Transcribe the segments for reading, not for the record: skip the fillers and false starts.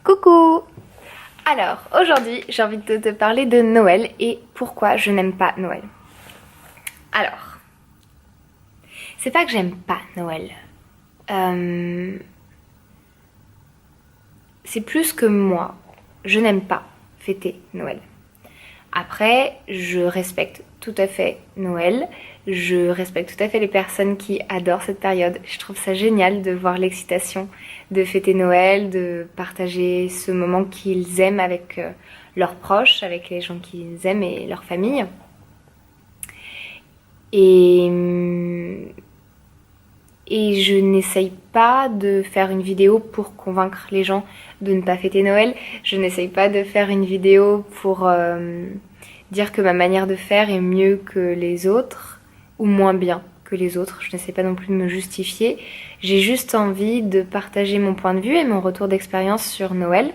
Coucou! Alors, aujourd'hui, j'ai envie de te parler de Noël et pourquoi je n'aime pas Noël. Alors, c'est pas que j'aime pas Noël. C'est plus que moi, je n'aime pas fêter Noël. Après, je respecte tout à fait Noël. Je respecte tout à fait les personnes qui adorent cette période. Je trouve ça génial de voir l'excitation de fêter Noël, de partager ce moment qu'ils aiment avec leurs proches, avec les gens qu'ils aiment et leur famille. Et je n'essaye pas de faire une vidéo pour convaincre les gens de ne pas fêter Noël. Je n'essaye pas de faire une vidéo pour dire que ma manière de faire est mieux que les autres ou moins bien que les autres. Je n'essaie pas non plus de me justifier. J'ai juste envie de partager mon point de vue et mon retour d'expérience sur Noël.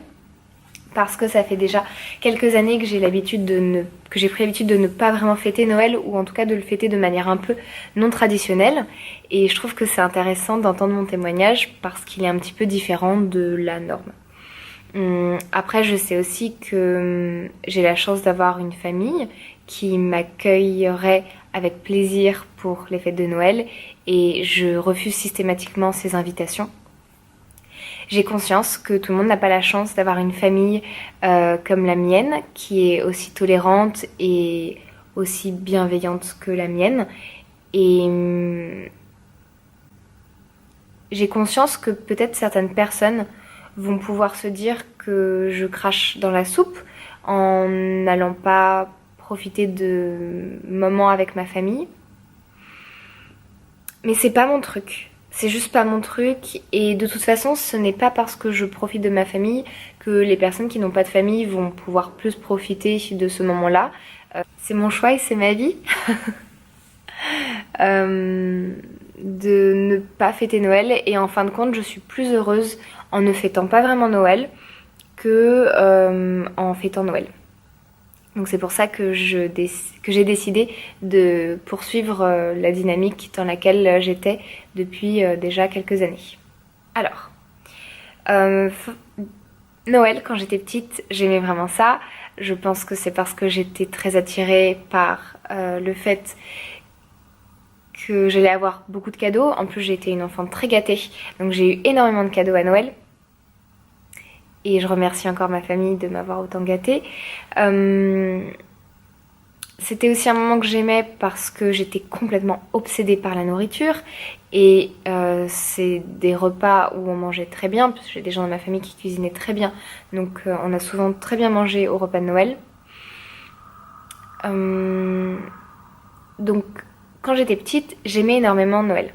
Parce que ça fait déjà quelques années que j'ai pris l'habitude de ne pas vraiment fêter Noël, ou en tout cas de le fêter de manière un peu non traditionnelle. Et je trouve que c'est intéressant d'entendre mon témoignage parce qu'il est un petit peu différent de la norme. Après, je sais aussi que j'ai la chance d'avoir une famille qui m'accueillerait avec plaisir pour les fêtes de Noël et je refuse systématiquement ces invitations. J'ai conscience que tout le monde n'a pas la chance d'avoir une famille comme la mienne, qui est aussi tolérante et aussi bienveillante que la mienne. Et j'ai conscience que peut-être certaines personnes vont pouvoir se dire que je crache dans la soupe en n'allant pas profiter de moments avec ma famille. Mais c'est pas mon truc. C'est juste pas mon truc, et de toute façon ce n'est pas parce que je profite de ma famille que les personnes qui n'ont pas de famille vont pouvoir plus profiter de ce moment-là. C'est mon choix et c'est ma vie de ne pas fêter Noël, et en fin de compte je suis plus heureuse en ne fêtant pas vraiment Noël que en fêtant Noël. Donc c'est pour ça que j'ai décidé de poursuivre la dynamique dans laquelle j'étais depuis déjà quelques années. Alors, Noël, quand j'étais petite, j'aimais vraiment ça. Je pense que c'est parce que j'étais très attirée par le fait que j'allais avoir beaucoup de cadeaux. En plus, j'ai été une enfant très gâtée, donc j'ai eu énormément de cadeaux à Noël. Et je remercie encore ma famille de m'avoir autant gâtée. C'était aussi un moment que j'aimais parce que j'étais complètement obsédée par la nourriture. Et c'est des repas où on mangeait très bien, parce que j'ai des gens dans ma famille qui cuisinaient très bien. Donc on a souvent très bien mangé au repas de Noël. Donc quand j'étais petite, j'aimais énormément Noël.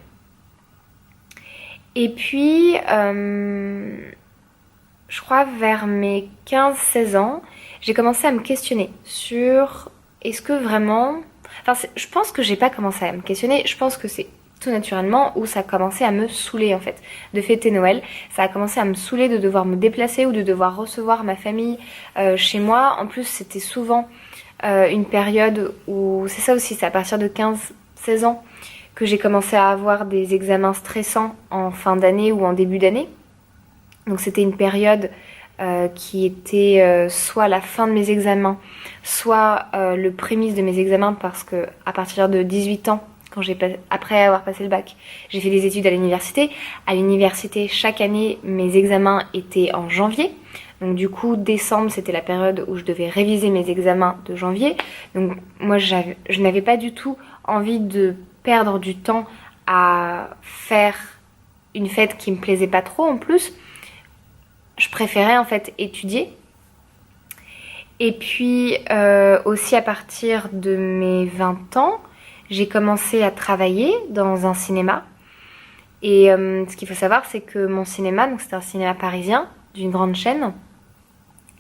Et puis je crois vers mes 15-16 ans, j'ai commencé à me questionner sur est-ce que vraiment... Enfin, je pense que j'ai pas commencé à me questionner, je pense que c'est tout naturellement où ça a commencé à me saouler en fait, de fêter Noël. Ça a commencé à me saouler de devoir me déplacer ou de devoir recevoir ma famille chez moi. En plus, c'était souvent une période où... C'est ça aussi, c'est à partir de 15-16 ans que j'ai commencé à avoir des examens stressants en fin d'année ou en début d'année. Donc c'était une période qui était soit la fin de mes examens, soit le prémisse de mes examens, parce que à partir de 18 ans, après avoir passé le bac, j'ai fait des études à l'université. À l'université, chaque année, mes examens étaient en janvier. Donc du coup, décembre, c'était la période où je devais réviser mes examens de janvier. Donc moi, je n'avais pas du tout envie de perdre du temps à faire une fête qui me plaisait pas trop en plus. Je préférais en fait étudier. Et puis aussi à partir de mes 20 ans, j'ai commencé à travailler dans un cinéma. Et ce qu'il faut savoir, c'est que mon cinéma, donc c'était un cinéma parisien d'une grande chaîne,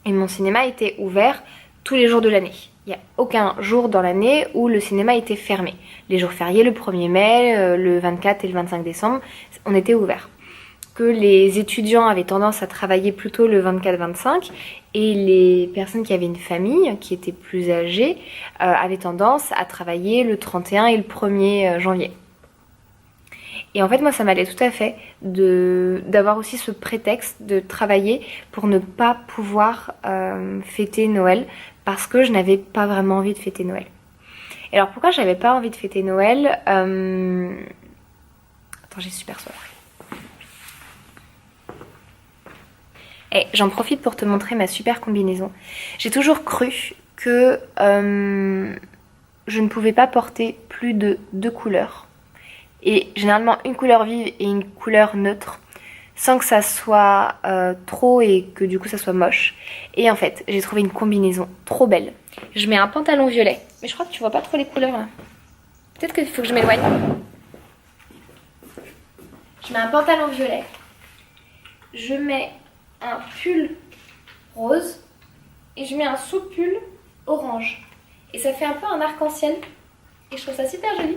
et mon cinéma était ouvert tous les jours de l'année. Il n'y a aucun jour dans l'année où le cinéma était fermé. Les jours fériés, le 1er mai, le 24 et le 25 décembre, on était ouvert. Que les étudiants avaient tendance à travailler plutôt le 24-25 et les personnes qui avaient une famille, qui étaient plus âgées, avaient tendance à travailler le 31 et le 1er janvier. Et en fait, moi, ça m'allait tout à fait d'avoir aussi ce prétexte de travailler pour ne pas pouvoir fêter Noël parce que je n'avais pas vraiment envie de fêter Noël. Et alors, pourquoi j'avais pas envie de fêter Noël Attends, j'ai super soif. Et j'en profite pour te montrer ma super combinaison. J'ai toujours cru que je ne pouvais pas porter plus de 2 couleurs. Et généralement une couleur vive et une couleur neutre, sans que ça soit trop et que du coup ça soit moche. Et en fait, j'ai trouvé une combinaison trop belle. Je mets un pantalon violet, mais je crois que tu vois pas trop les couleurs là. Peut-être qu'il faut que je m'éloigne. Je mets un pantalon violet. Je mets un pull rose et je mets un sous-pull orange. Et ça fait un peu un arc-en-ciel. Et je trouve ça super joli.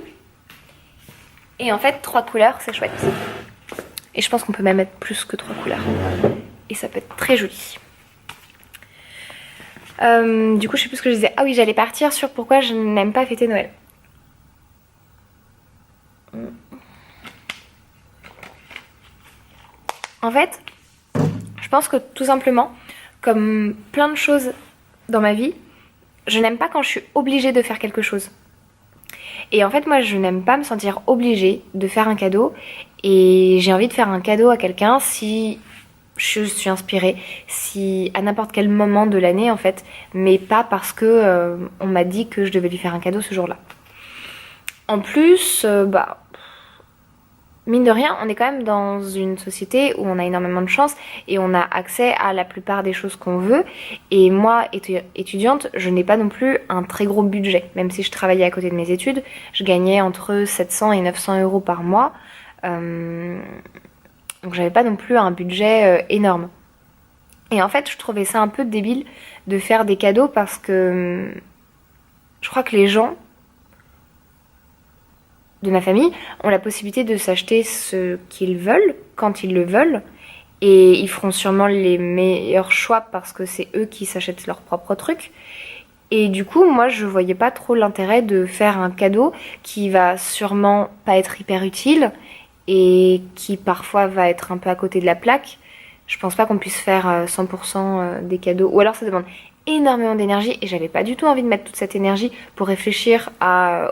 Et en fait, 3 couleurs, c'est chouette. Et je pense qu'on peut même mettre plus que 3 couleurs. Et ça peut être très joli. Du coup, je sais plus ce que je disais. Ah oui, j'allais partir sur pourquoi je n'aime pas fêter Noël. En fait, je pense que tout simplement, comme plein de choses dans ma vie, je n'aime pas quand je suis obligée de faire quelque chose. Et en fait, moi, je n'aime pas me sentir obligée de faire un cadeau. Et j'ai envie de faire un cadeau à quelqu'un si je suis inspirée, si à n'importe quel moment de l'année, en fait, mais pas parce que on m'a dit que je devais lui faire un cadeau ce jour-là. En plus, mine de rien, on est quand même dans une société où on a énormément de chance et on a accès à la plupart des choses qu'on veut. Et moi, étudiante, je n'ai pas non plus un très gros budget. Même si je travaillais à côté de mes études, je gagnais entre 700 et 900 euros par mois. Donc j'avais pas non plus un budget énorme. Et en fait, je trouvais ça un peu débile de faire des cadeaux parce que je crois que les gens de ma famille ont la possibilité de s'acheter ce qu'ils veulent quand ils le veulent et ils feront sûrement les meilleurs choix parce que c'est eux qui s'achètent leurs propres trucs. Et du coup, moi, je voyais pas trop l'intérêt de faire un cadeau qui va sûrement pas être hyper utile et qui parfois va être un peu à côté de la plaque. Je pense pas qu'on puisse faire 100% des cadeaux, ou alors ça demande énormément d'énergie et j'avais pas du tout envie de mettre toute cette énergie pour réfléchir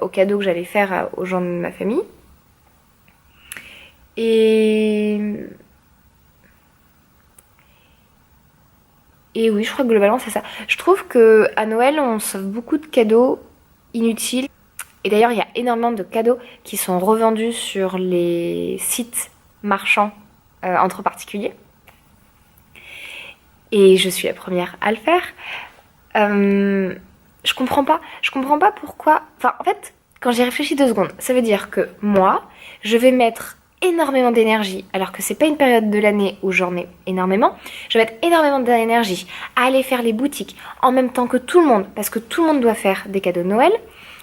aux cadeaux que j'allais faire aux gens de ma famille. Et oui, je crois que globalement c'est ça. Je trouve que à Noël on s'offre beaucoup de cadeaux inutiles. Et d'ailleurs il y a énormément de cadeaux qui sont revendus sur les sites marchands entre particuliers. Et je suis la première à le faire. Je comprends pas pourquoi. Enfin, en fait, quand j'y réfléchis 2 secondes, ça veut dire que moi, je vais mettre énormément d'énergie, alors que c'est pas une période de l'année où j'en ai énormément. Je vais mettre énormément d'énergie à aller faire les boutiques en même temps que tout le monde, parce que tout le monde doit faire des cadeaux de Noël.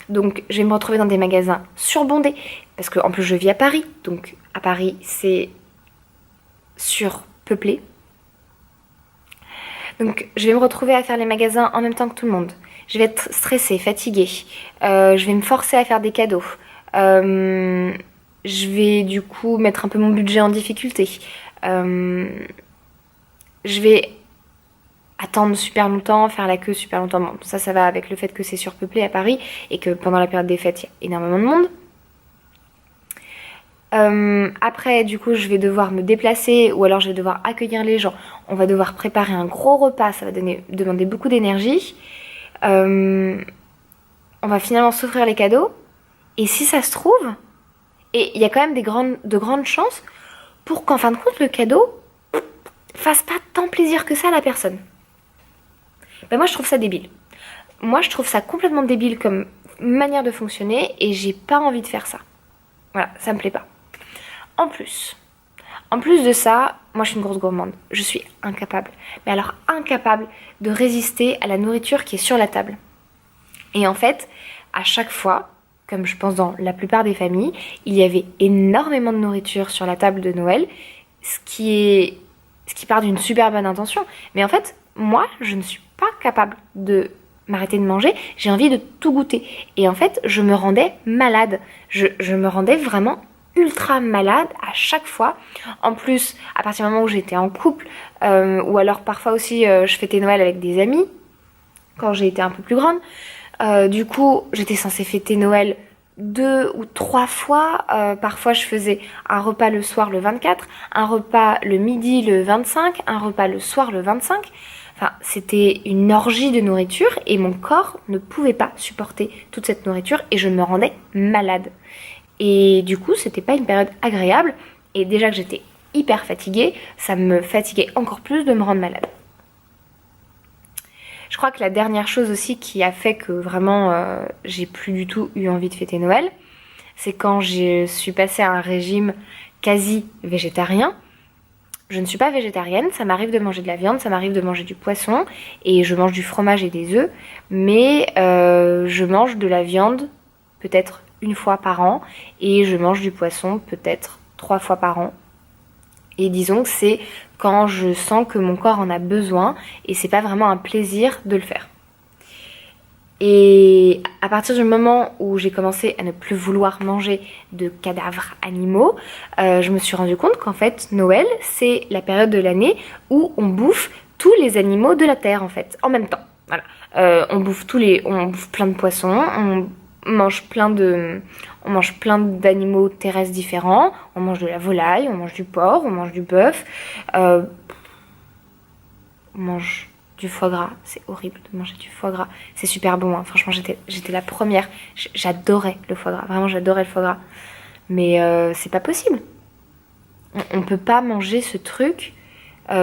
Donc, je vais me retrouver dans des magasins surbondés, parce qu'en plus, je vis à Paris. Donc, à Paris, c'est surpeuplé. Donc je vais me retrouver à faire les magasins en même temps que tout le monde. Je vais être stressée, fatiguée. Je vais me forcer à faire des cadeaux. Je vais du coup mettre un peu mon budget en difficulté. Je vais attendre super longtemps, faire la queue super longtemps. Bon, ça va avec le fait que c'est surpeuplé à Paris et que pendant la période des fêtes, il y a énormément de monde. Après, du coup, je vais devoir me déplacer ou alors je vais devoir accueillir les gens. On va devoir préparer un gros repas, ça va demander beaucoup d'énergie. On va finalement s'offrir les cadeaux. Et si ça se trouve, et il y a quand même de grandes chances pour qu'en fin de compte, le cadeau fasse pas tant plaisir que ça à la personne. Ben moi, je trouve ça débile. Moi, je trouve ça complètement débile comme manière de fonctionner et j'ai pas envie de faire ça. Voilà, ça me plaît pas. En plus de ça, moi je suis une grosse gourmande. Je suis incapable, mais alors incapable de résister à la nourriture qui est sur la table. Et en fait, à chaque fois, comme je pense dans la plupart des familles, il y avait énormément de nourriture sur la table de Noël, ce qui part d'une super bonne intention. Mais en fait, moi, je ne suis pas capable de m'arrêter de manger, j'ai envie de tout goûter. Et en fait, je me rendais malade. Je me rendais vraiment ultra malade à chaque fois. En plus, à partir du moment où j'étais en couple, ou alors parfois aussi je fêtais Noël avec des amis, quand j'ai été un peu plus grande. Du coup, j'étais censée fêter Noël 2 ou 3 fois. Parfois, je faisais un repas le soir le 24, un repas le midi le 25, un repas le soir le 25. Enfin, c'était une orgie de nourriture et mon corps ne pouvait pas supporter toute cette nourriture et je me rendais malade. Et du coup, c'était pas une période agréable. Et déjà que j'étais hyper fatiguée, ça me fatiguait encore plus de me rendre malade. Je crois que la dernière chose aussi qui a fait que vraiment j'ai plus du tout eu envie de fêter Noël, c'est quand je suis passée à un régime quasi végétarien. Je ne suis pas végétarienne, ça m'arrive de manger de la viande, ça m'arrive de manger du poisson et je mange du fromage et des œufs, mais je mange de la viande peut-être 1 fois par an et je mange du poisson peut-être 3 fois par an. Et disons que c'est quand je sens que mon corps en a besoin et c'est pas vraiment un plaisir de le faire. Et à partir du moment où j'ai commencé à ne plus vouloir manger de cadavres animaux, je me suis rendu compte qu'en fait Noël c'est la période de l'année où on bouffe tous les animaux de la terre en fait, en même temps. Voilà. On bouffe plein de poissons, on mange plein d'animaux terrestres différents. On mange de la volaille, on mange du porc, on mange du bœuf, on mange du foie gras. C'est horrible de manger du foie gras. C'est super bon, hein. Franchement, j'étais la première. J'adorais le foie gras. Vraiment, j'adorais le foie gras. Mais c'est pas possible. On peut pas manger ce truc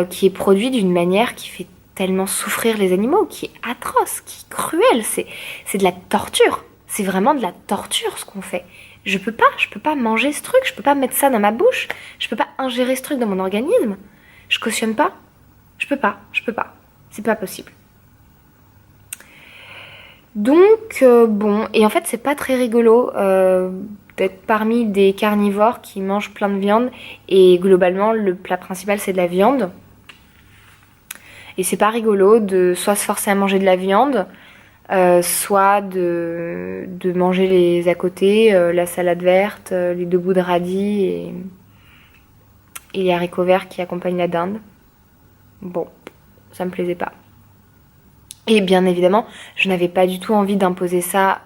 qui est produit d'une manière qui fait tellement souffrir les animaux, qui est atroce, qui est cruel. C'est de la torture. C'est vraiment de la torture ce qu'on fait. Je peux pas manger ce truc, je peux pas mettre ça dans ma bouche, je peux pas ingérer ce truc dans mon organisme. Je cautionne pas. Je peux pas. C'est pas possible. Donc, bon, et en fait, c'est pas très rigolo d'être parmi des carnivores qui mangent plein de viande et globalement, le plat principal c'est de la viande. Et c'est pas rigolo de soit se forcer à manger de la viande, soit de manger les à côté, la salade verte, les 2 bouts de radis et les haricots verts qui accompagnent la dinde. Bon, ça me plaisait pas. Et bien évidemment, je n'avais pas du tout envie d'imposer ça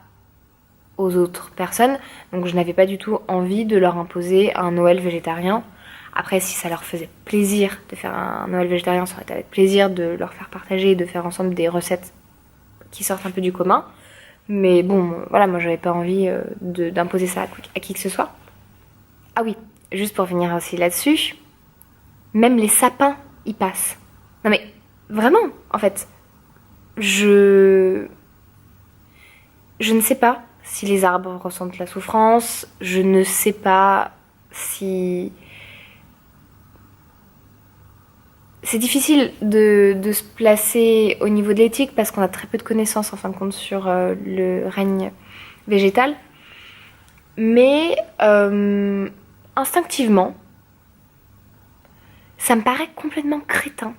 aux autres personnes, donc je n'avais pas du tout envie de leur imposer un Noël végétarien. Après, si ça leur faisait plaisir de faire un Noël végétarien, ça aurait été avec plaisir de leur faire partager et de faire ensemble des recettes qui sortent un peu du commun. Mais bon, voilà, moi j'avais pas envie d'imposer ça à qui que ce soit. Ah oui, juste pour finir aussi là-dessus, même les sapins y passent. Non mais, vraiment, en fait, je ne sais pas si les arbres ressentent la souffrance, je ne sais pas si... C'est difficile de se placer au niveau de l'éthique parce qu'on a très peu de connaissances en fin de compte sur le règne végétal. Mais instinctivement, ça me paraît complètement crétin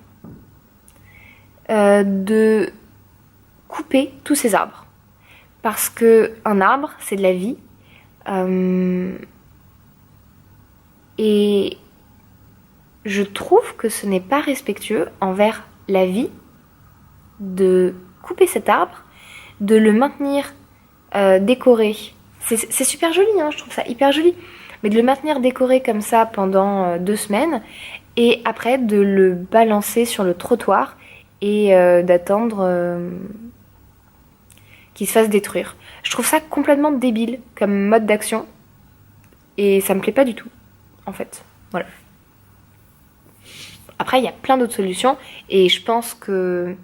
de couper tous ces arbres. Parce que un arbre, c'est de la vie. Et je trouve que ce n'est pas respectueux envers la vie de couper cet arbre, de le maintenir décoré. C'est super joli, hein, je trouve ça hyper joli. Mais de le maintenir décoré comme ça pendant 2 semaines et après de le balancer sur le trottoir et d'attendre qu'il se fasse détruire. Je trouve ça complètement débile comme mode d'action et ça me plaît pas du tout, en fait. Voilà. Après, il y a plein d'autres solutions et je pense que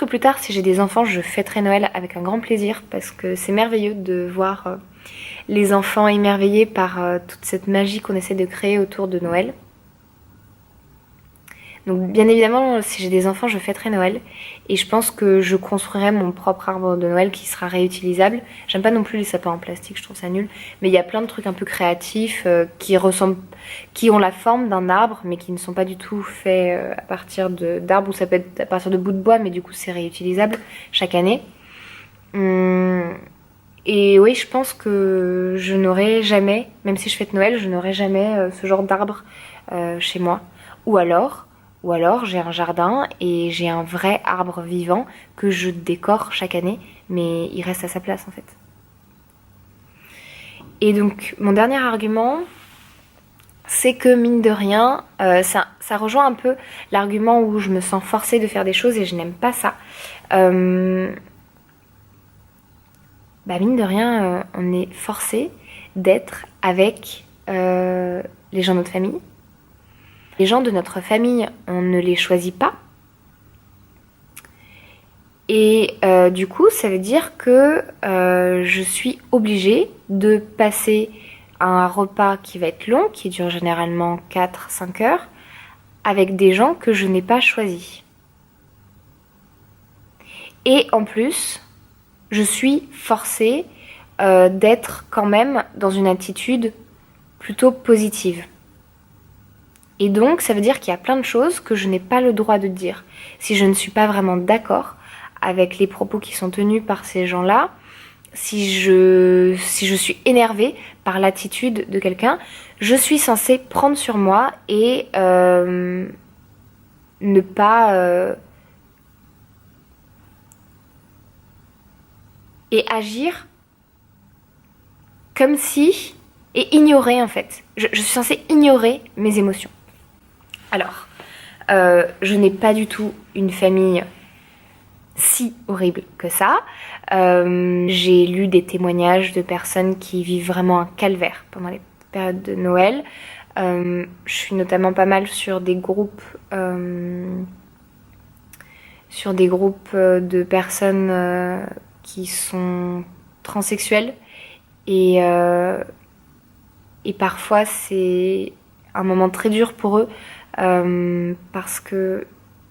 plus tard, si j'ai des enfants, je fêterai Noël avec un grand plaisir parce que c'est merveilleux de voir les enfants émerveillés par toute cette magie qu'on essaie de créer autour de Noël. Donc bien évidemment, si j'ai des enfants, je fêterai Noël et je pense que je construirai mon propre arbre de Noël qui sera réutilisable. J'aime pas non plus les sapins en plastique, je trouve ça nul, mais il y a plein de trucs un peu créatifs qui ont la forme d'un arbre mais qui ne sont pas du tout faits à partir d'arbres ou ça peut être à partir de bouts de bois mais du coup c'est réutilisable chaque année. Et oui, je pense que je n'aurai jamais, même si je fête Noël, je n'aurai jamais ce genre d'arbre chez moi. Ou alors, ou alors j'ai un jardin et j'ai un vrai arbre vivant que je décore chaque année, mais il reste à sa place en fait. Et donc, mon dernier argument, c'est que mine de rien, ça rejoint un peu l'argument où je me sens forcée de faire des choses et je n'aime pas ça. Euh, Mine de rien, on est forcé d'être avec les gens de notre famille. Les gens de notre famille, on ne les choisit pas. Et du coup, ça veut dire que je suis obligée de passer un repas qui va être long, qui dure généralement 4-5 heures, avec des gens que je n'ai pas choisis. Et en plus, je suis forcée d'être quand même dans une attitude plutôt positive. Et donc, ça veut dire qu'il y a plein de choses que je n'ai pas le droit de dire. Si je ne suis pas vraiment d'accord avec les propos qui sont tenus par ces gens-là, si je suis énervée par l'attitude de quelqu'un, je suis censée prendre sur moi et ne pas... et agir comme si... et ignorer en fait. Je suis censée ignorer mes émotions. Alors, je n'ai pas du tout une famille si horrible que ça. J'ai lu des témoignages de personnes qui vivent vraiment un calvaire pendant les périodes de Noël. Je suis notamment pas mal sur des groupes, de personnes qui sont transsexuelles et parfois c'est un moment très dur pour eux parce que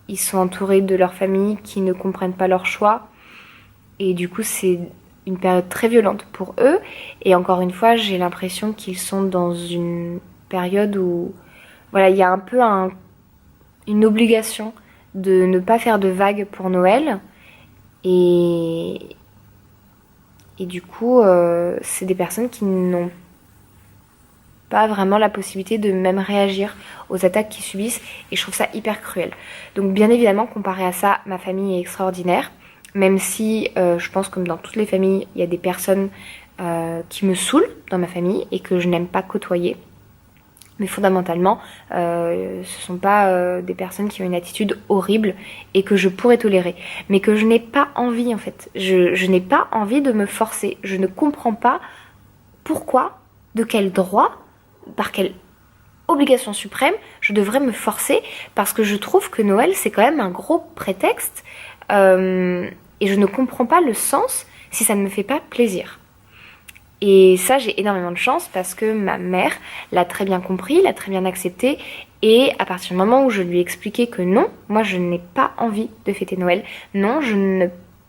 ils sont entourés de leur famille qui ne comprennent pas leur choix et du coup c'est une période très violente pour eux et encore une fois j'ai l'impression qu'ils sont dans une période où voilà il y a un peu une obligation de ne pas faire de vagues pour Noël et, et du coup c'est des personnes qui n'ont pas vraiment la possibilité de même réagir aux attaques qu'ils subissent et je trouve ça hyper cruel. Donc bien évidemment comparé à ça, ma famille est extraordinaire, même si je pense comme dans toutes les familles, il y a des personnes qui me saoulent dans ma famille et que je n'aime pas côtoyer. Mais fondamentalement, ce sont pas des personnes qui ont une attitude horrible et que je pourrais tolérer. Mais que je n'ai pas envie en fait. Je n'ai pas envie de me forcer. Je ne comprends pas pourquoi, de quel droit, par quelle obligation suprême, je devrais me forcer parce que je trouve que Noël c'est quand même un gros prétexte et je ne comprends pas le sens si ça ne me fait pas plaisir. Et ça j'ai énormément de chance parce que ma mère l'a très bien compris, l'a très bien accepté et à partir du moment où je lui ai expliqué que non, moi je n'ai pas envie de fêter Noël, non je ne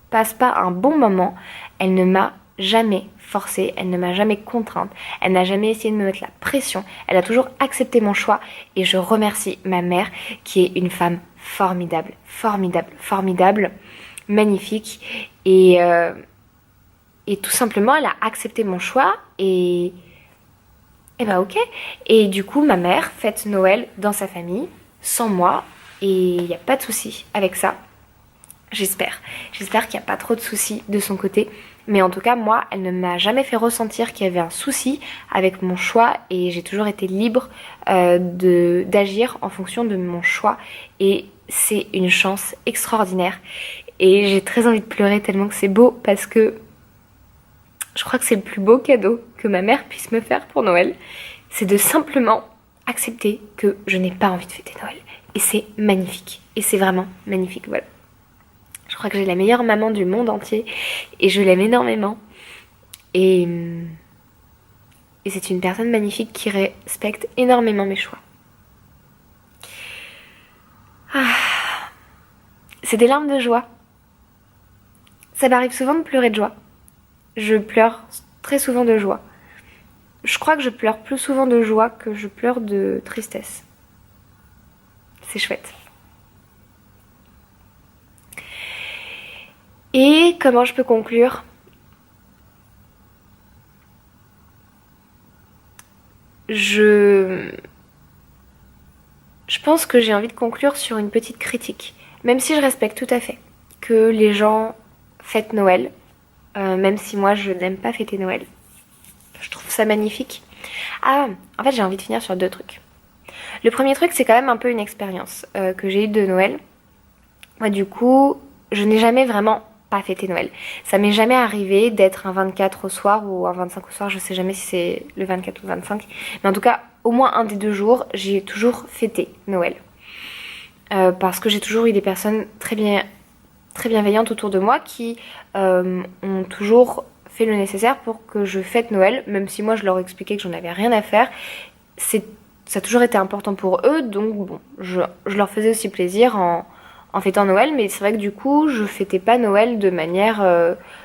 passe pas un bon moment, elle ne m'a jamais forcée, elle ne m'a jamais contrainte, elle n'a jamais essayé de me mettre la pression, elle a toujours accepté mon choix et je remercie ma mère qui est une femme formidable, formidable, formidable, magnifique et tout simplement elle a accepté mon choix et bah ok. Et du coup ma mère fête Noël dans sa famille, sans moi et il n'y a pas de souci avec ça. J'espère qu'il n'y a pas trop de soucis de son côté. Mais en tout cas, moi, elle ne m'a jamais fait ressentir qu'il y avait un souci avec mon choix et j'ai toujours été libre d'agir en fonction de mon choix. Et c'est une chance extraordinaire. Et j'ai très envie de pleurer tellement que c'est beau parce que je crois que c'est le plus beau cadeau que ma mère puisse me faire pour Noël. C'est de simplement accepter que je n'ai pas envie de fêter Noël. Et c'est magnifique. Et c'est vraiment magnifique, voilà. Je crois que j'ai la meilleure maman du monde entier et je l'aime énormément. Et c'est une personne magnifique qui respecte énormément mes choix. Ah, c'est des larmes de joie. Ça m'arrive souvent de pleurer de joie. Je pleure très souvent de joie. Je crois que je pleure plus souvent de joie que je pleure de tristesse. C'est chouette. Et comment je peux conclure ? je... Je pense que j'ai envie de conclure sur une petite critique. Même si je respecte tout à fait que les gens fêtent Noël, même si moi je n'aime pas fêter Noël. Je trouve ça magnifique. Ah, en fait j'ai envie de finir sur deux trucs. Le premier truc, c'est quand même un peu une expérience que j'ai eue de Noël. Moi du coup, je n'ai jamais vraiment pas fêté Noël. Ça m'est jamais arrivé d'être un 24 au soir ou un 25 au soir, je sais jamais si c'est le 24 ou le 25. Mais en tout cas, au moins un des deux jours, j'ai toujours fêté Noël. Parce que j'ai toujours eu des personnes très bienveillantes autour de moi qui ont toujours fait le nécessaire pour que je fête Noël, même si moi je leur expliquais que j'en avais rien à faire. Ça a toujours été important pour eux, donc bon, je leur faisais aussi plaisir en fêtant Noël, mais c'est vrai que du coup, je fêtais pas Noël de manière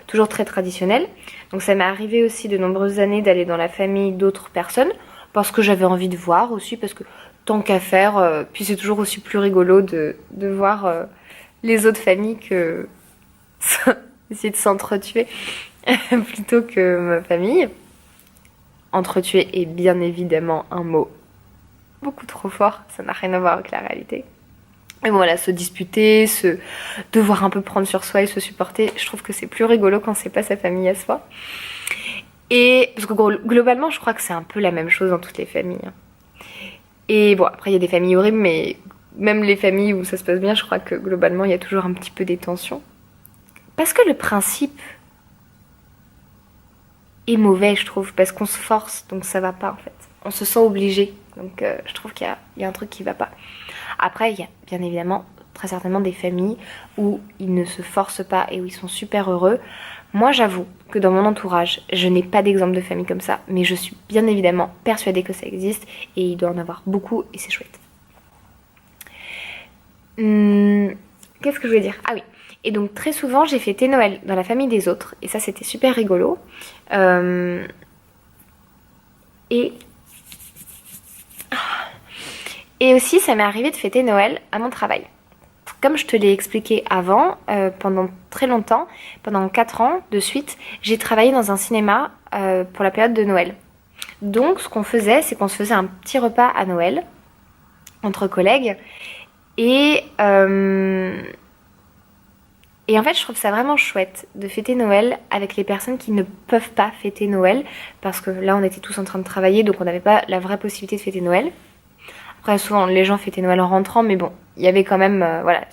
toujours très traditionnelle. Donc ça m'est arrivé aussi de nombreuses années d'aller dans la famille d'autres personnes, parce que j'avais envie de voir aussi, parce que tant qu'à faire, puis c'est toujours aussi plus rigolo de voir les autres familles que essayer de s'entretuer plutôt que ma famille. Entretuer est bien évidemment un mot beaucoup trop fort, ça n'a rien à voir avec la réalité. Et voilà, se disputer, devoir un peu prendre sur soi et se supporter, je trouve que c'est plus rigolo quand c'est pas sa famille à soi. Et parce que globalement, je crois que c'est un peu la même chose dans toutes les familles. Et bon, après il y a des familles horribles, mais même les familles où ça se passe bien, je crois que globalement il y a toujours un petit peu des tensions. Parce que le principe est mauvais, je trouve, parce qu'on se force, donc ça va pas en fait. On se sent obligé, donc je trouve qu'il y a un truc qui va pas. Après, il y a bien évidemment très certainement des familles où ils ne se forcent pas et où ils sont super heureux. Moi, j'avoue que dans mon entourage, je n'ai pas d'exemple de famille comme ça, mais je suis bien évidemment persuadée que ça existe et il doit en avoir beaucoup et c'est chouette. Qu'est-ce que je voulais dire? Ah oui. Et donc très souvent, j'ai fêté Noël dans la famille des autres et ça, c'était super rigolo. Et aussi, ça m'est arrivé de fêter Noël à mon travail. Comme je te l'ai expliqué avant, pendant très longtemps, pendant 4 ans de suite, j'ai travaillé dans un cinéma pour la période de Noël. Donc, ce qu'on faisait, c'est qu'on se faisait un petit repas à Noël, entre collègues. Et en fait, je trouve ça vraiment chouette de fêter Noël avec les personnes qui ne peuvent pas fêter Noël. Parce que là, on était tous en train de travailler, donc on n'avait pas la vraie possibilité de fêter Noël. Après, souvent, les gens fêtaient Noël en rentrant, mais bon, il y avait quand même, voilà,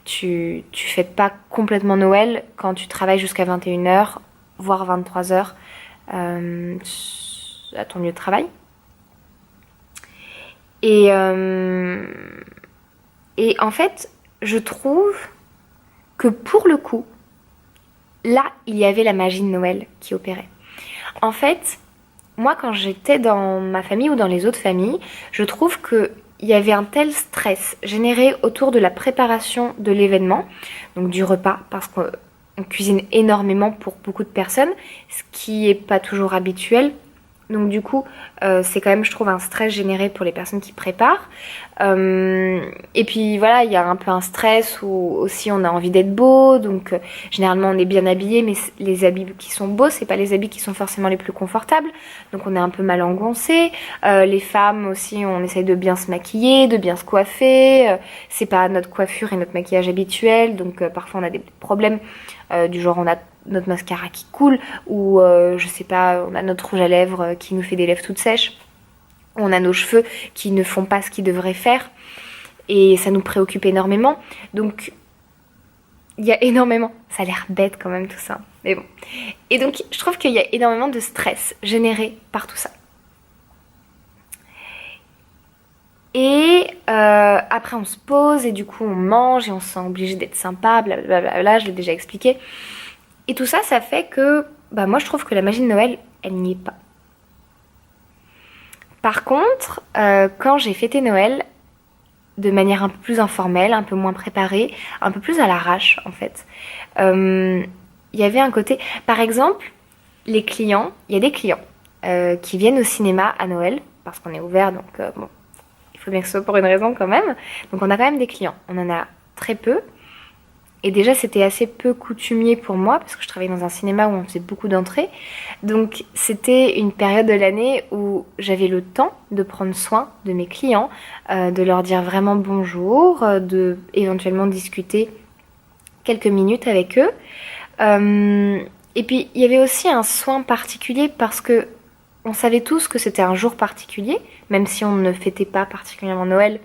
tu fêtes pas complètement Noël quand tu travailles jusqu'à 21h, voire 23h à ton lieu de travail. Et en fait, je trouve que pour le coup, là, il y avait la magie de Noël qui opérait. En fait, moi, quand j'étais dans ma famille ou dans les autres familles, je trouve qu'il y avait un tel stress généré autour de la préparation de l'événement, donc du repas, parce qu'on cuisine énormément pour beaucoup de personnes, ce qui n'est pas toujours habituel. Donc du coup, c'est quand même, je trouve, un stress généré pour les personnes qui préparent. Et puis voilà, il y a un peu un stress où aussi on a envie d'être beau. Donc généralement on est bien habillé, mais les habits qui sont beaux, c'est pas les habits qui sont forcément les plus confortables. Donc on est un peu mal engoncé. Les femmes aussi, on essaye de bien se maquiller, de bien se coiffer. C'est pas notre coiffure et notre maquillage habituel. Donc parfois on a des problèmes du genre on a notre mascara qui coule ou je sais pas, on a notre rouge à lèvres qui nous fait des lèvres toutes sèches, on a nos cheveux qui ne font pas ce qu'ils devraient faire et ça nous préoccupe énormément. Donc il y a énormément, ça a l'air bête quand même tout ça, mais bon. Et donc je trouve qu'il y a énormément de stress généré par tout ça. Et après on se pose et du coup on mange et on se sent obligé d'être sympa, blablabla, je l'ai déjà expliqué. Et tout ça, ça fait que, bah moi je trouve que la magie de Noël, elle n'y est pas. Par contre, quand j'ai fêté Noël de manière un peu plus informelle, un peu moins préparée, un peu plus à l'arrache en fait, il y avait un côté... Par exemple, les clients, il y a des clients qui viennent au cinéma à Noël, parce qu'on est ouvert, donc bon, il faut bien que ce soit pour une raison quand même. Donc on a quand même des clients, on en a très peu. Et déjà, c'était assez peu coutumier pour moi parce que je travaillais dans un cinéma où on faisait beaucoup d'entrées. Donc, c'était une période de l'année où j'avais le temps de prendre soin de mes clients, de leur dire vraiment bonjour, de éventuellement discuter quelques minutes avec eux. Et puis, il y avait aussi un soin particulier parce que on savait tous que c'était un jour particulier, même si on ne fêtait pas particulièrement Noël,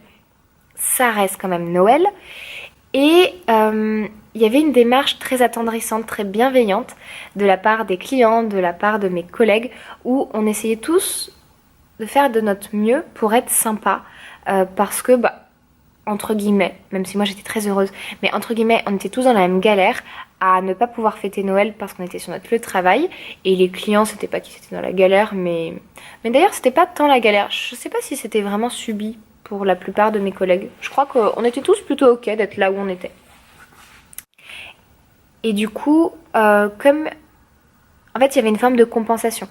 ça reste quand même Noël. Et il y avait une démarche très attendrissante, très bienveillante de la part des clients, de la part de mes collègues, où on essayait tous de faire de notre mieux pour être sympa, parce que, entre guillemets, même si moi j'étais très heureuse, mais entre guillemets, on était tous dans la même galère à ne pas pouvoir fêter Noël parce qu'on était sur notre lieu de travail, et les clients, c'était pas qu'ils étaient dans la galère, mais d'ailleurs, c'était pas tant la galère. Je sais pas si c'était vraiment subi pour la plupart de mes collègues. Je crois qu'on était tous plutôt ok d'être là où on était. Et du coup, comme en fait il y avait une forme de compensation.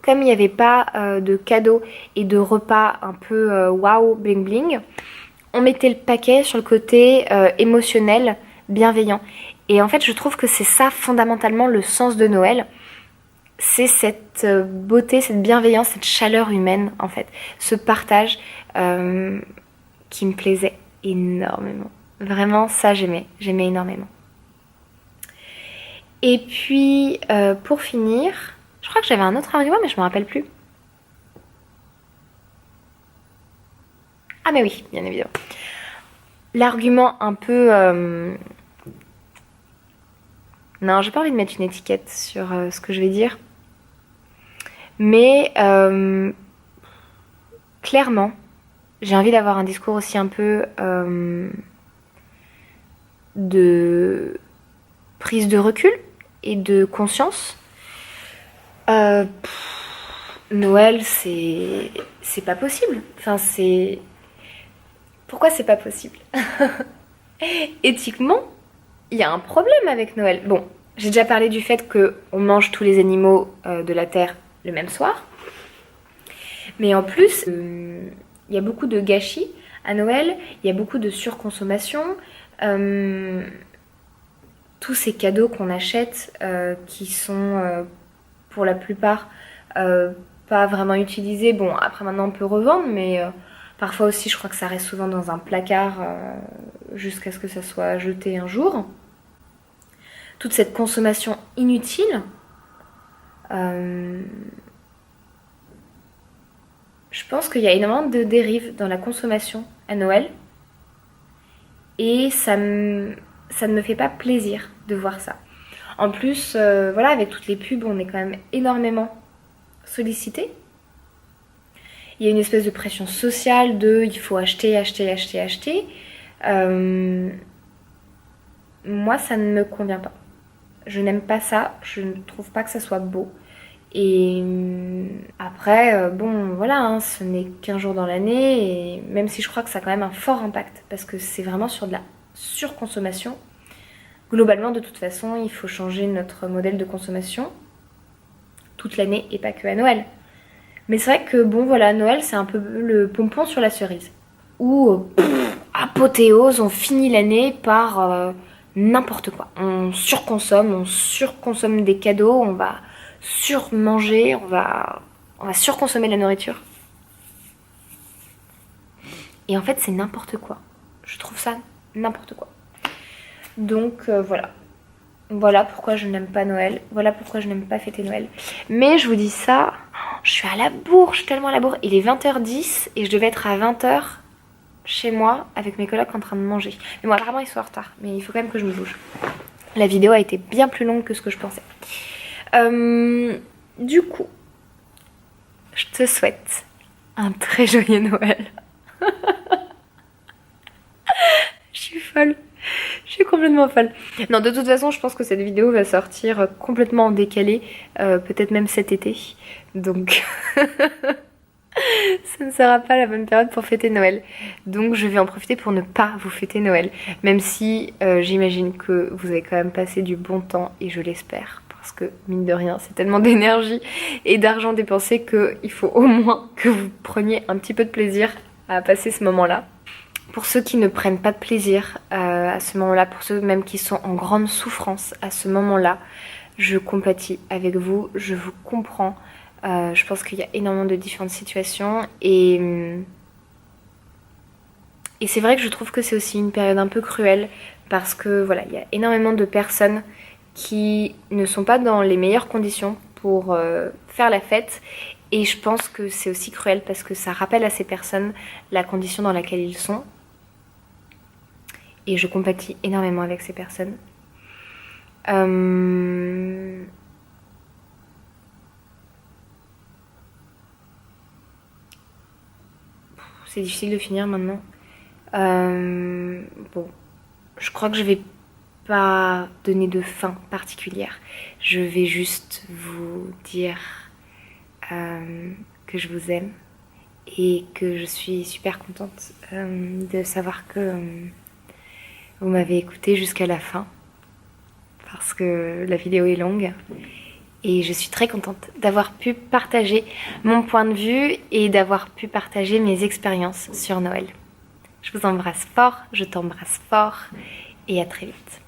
Comme il n'y avait pas de cadeaux et de repas un peu waouh, bling bling, on mettait le paquet sur le côté émotionnel, bienveillant. Et en fait, je trouve que c'est ça fondamentalement le sens de Noël. C'est cette beauté, cette bienveillance, cette chaleur humaine en fait. Ce partage qui me plaisait énormément. Vraiment, ça j'aimais énormément. Et puis, pour finir, je crois que j'avais un autre argument, mais je me rappelle plus. Ah mais oui, bien évidemment. L'argument un peu... Non, j'ai pas envie de mettre une étiquette sur ce que je vais dire. Mais clairement, j'ai envie d'avoir un discours aussi un peu de prise de recul et de conscience. Noël, c'est pas possible. Enfin, c'est... Pourquoi c'est pas possible? Éthiquement, il y a un problème avec Noël. Bon, j'ai déjà parlé du fait qu'on mange tous les animaux de la Terre le même soir. Mais en plus, il y a beaucoup de gâchis à Noël, il y a beaucoup de surconsommation. Tous ces cadeaux qu'on achète qui sont pour la plupart pas vraiment utilisés. Bon, après maintenant on peut revendre, mais parfois aussi je crois que ça reste souvent dans un placard jusqu'à ce que ça soit jeté un jour. Toute cette consommation inutile, je pense qu'il y a énormément de dérives dans la consommation à Noël. Et ça ne me fait pas plaisir de voir ça. En plus, voilà, avec toutes les pubs, on est quand même énormément sollicité. Il y a une espèce de pression sociale de il faut acheter, acheter, acheter, acheter. Moi, ça ne me convient pas. Je n'aime pas ça, je ne trouve pas que ça soit beau. Et après, bon, voilà, hein, ce n'est qu'un jour dans l'année, et même si je crois que ça a quand même un fort impact, parce que c'est vraiment sur de la surconsommation. Globalement, de toute façon, il faut changer notre modèle de consommation toute l'année et pas que à Noël. Mais c'est vrai que, bon, voilà, Noël, c'est un peu le pompon sur la cerise. Où, apothéose, on finit l'année par n'importe quoi. On surconsomme des cadeaux, on va surmanger, on va surconsommer de la nourriture. Et en fait, c'est n'importe quoi. Je trouve ça n'importe quoi. Donc voilà. Voilà pourquoi je n'aime pas Noël. Voilà pourquoi je n'aime pas fêter Noël. Mais je vous dis ça, je suis à la bourre, je suis tellement à la bourre. Il est 20h10 et je devais être à 20h chez moi avec mes colocs en train de manger. Mais moi, apparemment, ils sont en retard. Mais il faut quand même que je me bouge. La vidéo a été bien plus longue que ce que je pensais. Du coup, je te souhaite un très joyeux Noël. Je suis folle. Je suis complètement folle. Non, de toute façon, je pense que cette vidéo va sortir complètement en décalé, peut-être même cet été. Donc, ça ne sera pas la bonne période pour fêter Noël. Donc, je vais en profiter pour ne pas vous fêter Noël. Même si j'imagine que vous avez quand même passé du bon temps, et je l'espère. Parce que, mine de rien, c'est tellement d'énergie et d'argent dépensé qu'il faut au moins que vous preniez un petit peu de plaisir à passer ce moment-là. Pour ceux qui ne prennent pas de plaisir à ce moment-là, pour ceux même qui sont en grande souffrance à ce moment-là, je compatis avec vous, je vous comprends. Je pense qu'il y a énormément de différentes situations et c'est vrai que je trouve que c'est aussi une période un peu cruelle parce que voilà, il y a énormément de personnes qui ne sont pas dans les meilleures conditions pour faire la fête et je pense que c'est aussi cruel parce que ça rappelle à ces personnes la condition dans laquelle ils sont et je compatis énormément avec ces personnes. C'est difficile de finir maintenant. Bon, je crois que je vais pas donner de fin particulière. Je vais juste vous dire que je vous aime et que je suis super contente de savoir que vous m'avez écouté jusqu'à la fin parce que la vidéo est longue. Et je suis très contente d'avoir pu partager mon point de vue et d'avoir pu partager mes expériences sur Noël. Je vous embrasse fort, je t'embrasse fort et à très vite.